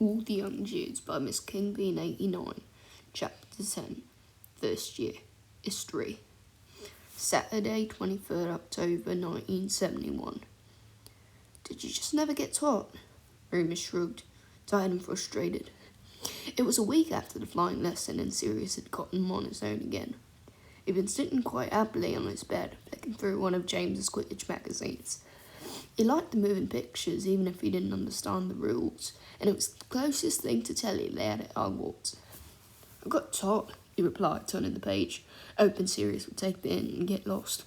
All the Young Jews by MsKingBean89, Chapter 10, First Year, History. Saturday, 23rd October 1971. Did you just never get taught? Remus shrugged, tired and frustrated. It was a week after the flying lesson and Sirius had gotten him on his own again. He'd been sitting quite happily on his bed, flicking through one of James's Quidditch magazines. He liked the moving pictures, even if he didn't understand the rules, and it was the closest thing to telly they had at Hogwarts. I got taught, he replied, turning the page, hoping Sirius would take the hint and get lost.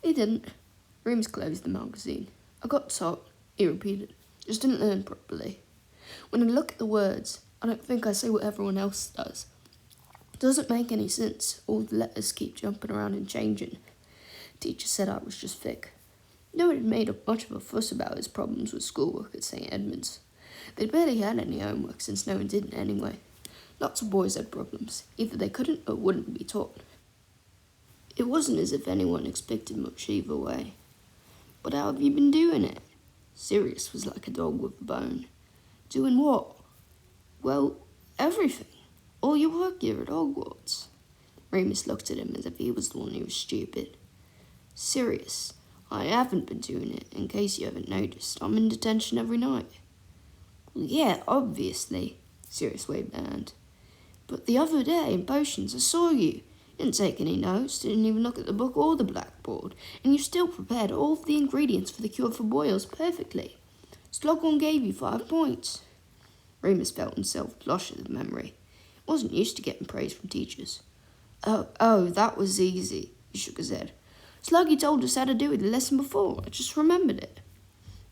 He didn't. Remus closed the magazine. I got taught, he repeated, just didn't learn properly. When I look at the words, I don't think I say what everyone else does. It doesn't make any sense. All the letters keep jumping around and changing. Teacher said I was just thick. No one had made much of a fuss about his problems with schoolwork at St. Edmund's. They'd barely had any homework since no one did it anyway. Lots of boys had problems. Either they couldn't or wouldn't be taught. It wasn't as if anyone expected much either way. But how have you been doing it? Sirius was like a dog with a bone. Doing what? Well, everything. All your work here at Hogwarts. Remus looked at him as if he was the one who was stupid. Sirius, I haven't been doing it, in case you haven't noticed. I'm in detention every night. Well, yeah, obviously, Sirius waved a hand. But the other day in potions I saw you. Didn't take any notes, didn't even look at the book or the blackboard, and you still prepared all of the ingredients for the cure for boils perfectly. Slughorn gave you 5 points. Remus felt himself blush at the memory. He wasn't used to getting praise from teachers. Oh, that was easy, he shook his head. Sluggy told us how to do it the lesson before. I just remembered it.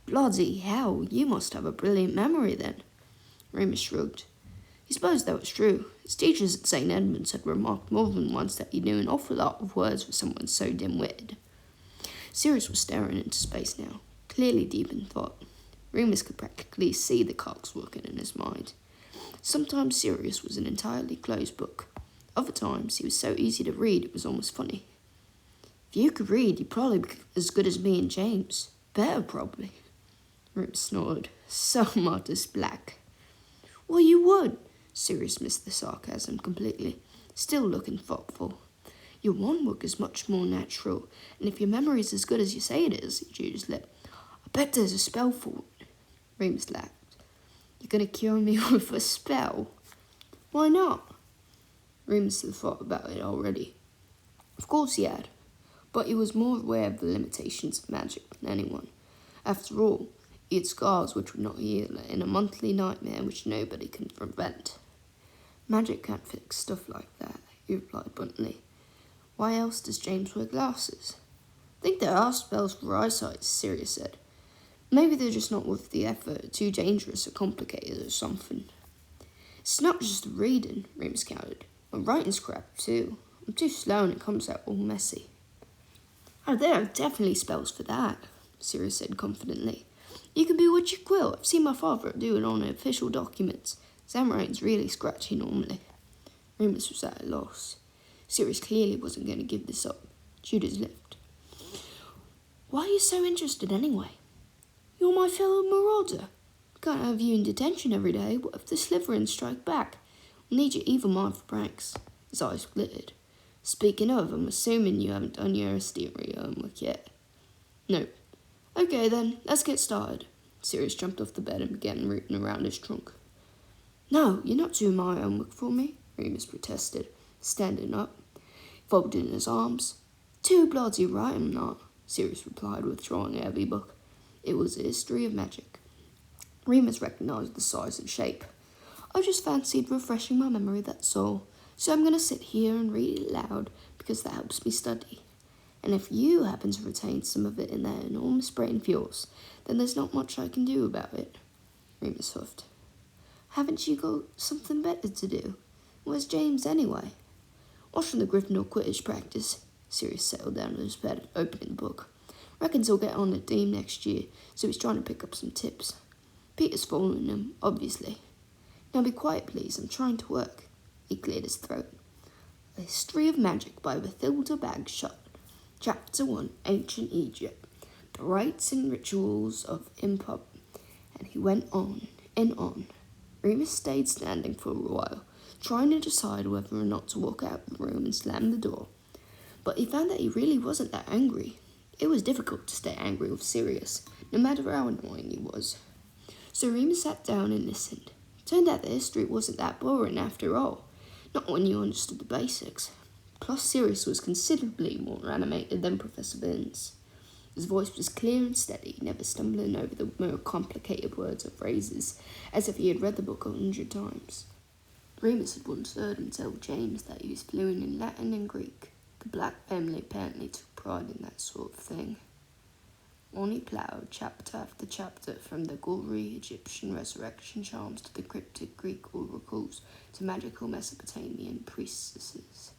Bloody hell, you must have a brilliant memory then. Remus shrugged. He supposed that was true. His teachers at St. Edmund's had remarked more than once that he knew an awful lot of words for someone so dim-witted. Sirius was staring into space now, clearly deep in thought. Remus could practically see the cogs working in his mind. Sometimes Sirius was an entirely closed book. Other times he was so easy to read it was almost funny. If you could read, you'd probably be as good as me and James. Better, probably. Remus snorted. So modest, Black. Well, you would. Sirius missed the sarcasm completely, still looking thoughtful. Your one book is much more natural, and if your memory is as good as you say it is, he chewed his lip. I bet there's a spell for it. Remus laughed. You're going to cure me with a spell? Why not? Remus had thought about it already. Of course he had. But he was more aware of the limitations of magic than anyone. After all, he had scars which would not heal in a monthly nightmare which nobody can prevent. Magic can't fix stuff like that, he replied bluntly. Why else does James wear glasses? I think there are spells for eyesight, Sirius said. Maybe they're just not worth the effort, too dangerous or complicated or something. It's not just reading, Remus countered. My writing's crap too. I'm too slow and it comes out all messy. Oh, there are definitely spells for that, Sirius said confidently. You can be what you quill. I've seen my father do it on official documents. His handwriting's really scratchy normally. Remus was at a loss. Sirius clearly wasn't going to give this up. Chewed his lip. Why are you so interested anyway? You're my fellow marauder. Can't have you in detention every day. What if the Slytherins strike back? We'll need your evil mind for pranks. His eyes glittered. Speaking of, I'm assuming you haven't done your hysteria homework yet. No. Okay then, let's get started. Sirius jumped off the bed and began rooting around his trunk. No, you're not doing my homework for me, Remus protested, standing up, folding his arms. Too bloody right I'm not, Sirius replied, withdrawing a heavy book. It was a history of magic. Remus recognised the size and shape. I just fancied refreshing my memory, that's all. So I'm going to sit here and read it loud because that helps me study. And if you happen to retain some of it in that enormous brain of yours, then there's not much I can do about it. Remus huffed. Haven't you got something better to do? Where's James anyway? Watching the Gryffindor Quidditch practice. Sirius settled down on his bed, opening the book. Reckons he'll get on the team next year, so he's trying to pick up some tips. Peter's following him, obviously. Now be quiet, please. I'm trying to work. He cleared his throat. A History of Magic by Bathilda Bagshot. Chapter 1, Ancient Egypt. The Rites and Rituals of Impop. And he went on and on. Remus stayed standing for a while, trying to decide whether or not to walk out the room and slam the door. But he found that he really wasn't that angry. It was difficult to stay angry with Sirius, no matter how annoying he was. So Remus sat down and listened. Turned out that history wasn't that boring after all, not when you understood the basics. Plus, Sirius was considerably more animated than Professor Binns. His voice was clear and steady, never stumbling over the more complicated words or phrases, as if he had read the book 100 times. Remus had once heard him tell James that he was fluent in Latin and Greek. The Black family apparently took pride in that sort of thing. On he ploughed, chapter after chapter, from the gory Egyptian resurrection charms to the cryptic Greek oracles to magical Mesopotamian priestesses.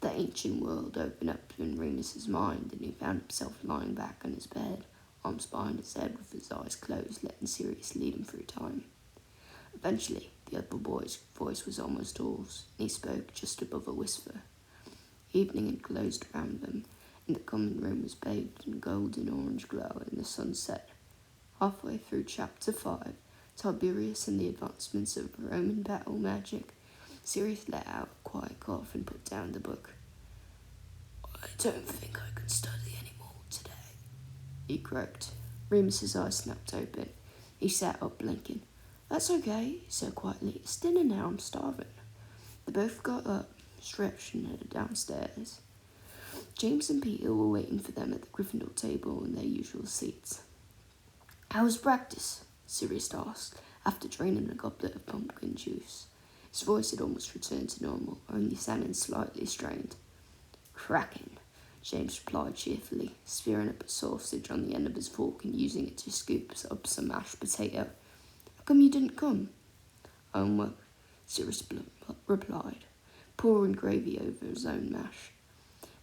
The ancient world opened up in Remus's mind, and he found himself lying back on his bed, arms behind his head with his eyes closed, letting Sirius lead him through time. Eventually, the other boy's voice was almost hoarse, and he spoke just above a whisper. Evening had closed around them, and the common room was bathed in golden orange glow in the sunset. Halfway through Chapter 5, Tiberius and the Advancements of Roman Battle Magic, Sirius let out a quiet cough and put down the book. "I don't think I can study any more today," he croaked. Remus's eyes snapped open. He sat up, blinking. "That's okay," he said quietly. "It's dinner now. I'm starving." They both got up, stretched, and headed downstairs. James and Peter were waiting for them at the Gryffindor table in their usual seats. "How was practice?" Sirius asked, after draining a goblet of pumpkin juice. His voice had almost returned to normal, only sounding slightly strained. "Cracking," James replied cheerfully, spearing up a sausage on the end of his fork and using it to scoop up some mashed potato. "How come you didn't come?" "Homework," Sirius replied, pouring gravy over his own mash.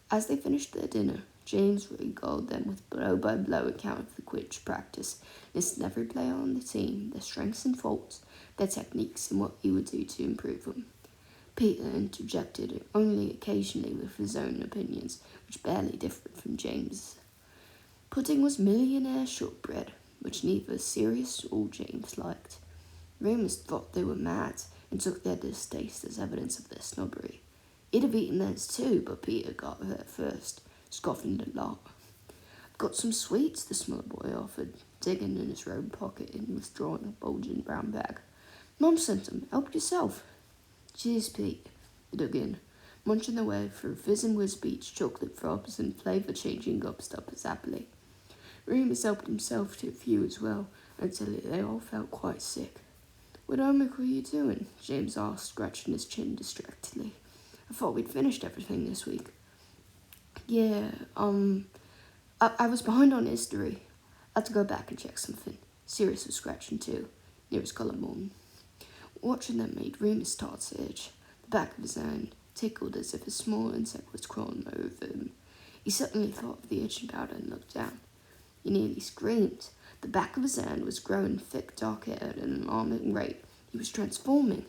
As they finished their dinner, James regaled them with blow-by-blow account of the Quidditch practice, listing every player on the team, their strengths and faults, their techniques, and what he would do to improve them. Peter interjected only occasionally with his own opinions, which barely differed from James'. Pudding was millionaire shortbread, which neither Sirius or James liked. Remus thought they were mad and took their distaste as evidence of their snobbery. He'd have eaten theirs too, but Peter got there first, scoffing a lot. "I've got some sweets," the smaller boy offered, digging in his robe pocket and withdrawing a bulging brown bag. "Mom sent them. Help yourself." "Cheers, Pete," he dug in, munching their way through Fizz and Whiz Beach, chocolate frogs, and flavour-changing gobstoppers happily. Remus helped himself to a few as well, until they all felt quite sick. "What homework were you doing?" James asked, scratching his chin distractedly. "I thought we'd finished everything this week." "Yeah, I was behind on history. I had to go back and check something." Sirius was scratching too, near his collarbone. Watching them made Remus start to itch. The back of his hand tickled as if a small insect was crawling over him. He suddenly thought of the itching powder and looked down. He nearly screamed. The back of his hand was growing thick, dark hair at an alarming rate. He was transforming.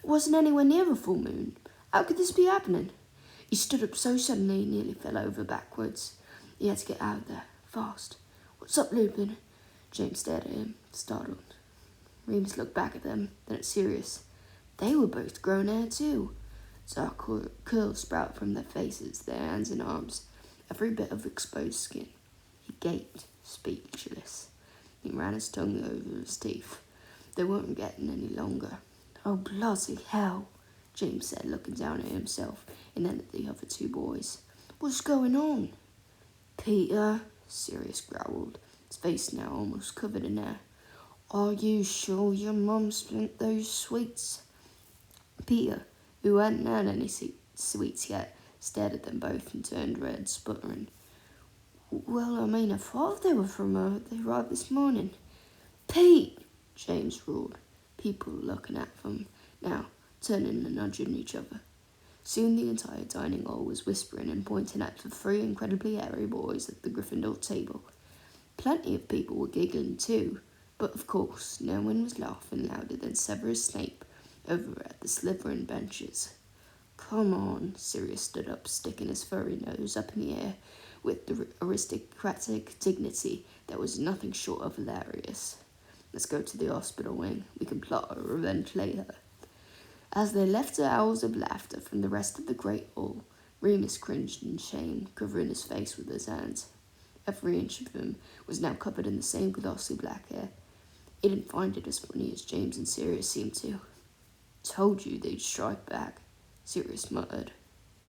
It wasn't anywhere near the full moon. How could this be happening? He stood up so suddenly he nearly fell over backwards. He had to get out of there, fast. "What's up, Lupin?" James stared at him, startled. Remus looked back at them, then at Sirius. They were both grown hair too. Dark curls sprouted from their faces, their hands and arms, every bit of exposed skin. He gaped, speechless. He ran his tongue over his teeth. They weren't getting any longer. "Oh, bloody hell," James said, looking down at himself and then at the other two boys. "What's going on?" "Peter," Sirius growled, his face now almost covered in hair. "Are you sure your mum spent those sweets?" Peter, who hadn't had any sweets yet, stared at them both and turned red, sputtering. "Well, I mean, I thought they were from her. They arrived this morning." "Pete!" James roared, people looking at them now, turning and nudging each other. Soon the entire dining hall was whispering and pointing at the three incredibly hairy boys at the Gryffindor table. Plenty of people were giggling too, but of course no one was laughing louder than Severus Snape over at the Slytherin benches. "Come on," Sirius stood up, sticking his furry nose up in the air with the aristocratic dignity that was nothing short of hilarious. Let's go to the hospital wing. We can plot our revenge later. As they left the howls of laughter from the rest of the great hall, Remus cringed in shame, covering his face with his hands. Every inch of him was now covered in the same glossy black hair. He didn't find it as funny as James and Sirius seemed to. "Told you they'd strike back," Sirius muttered.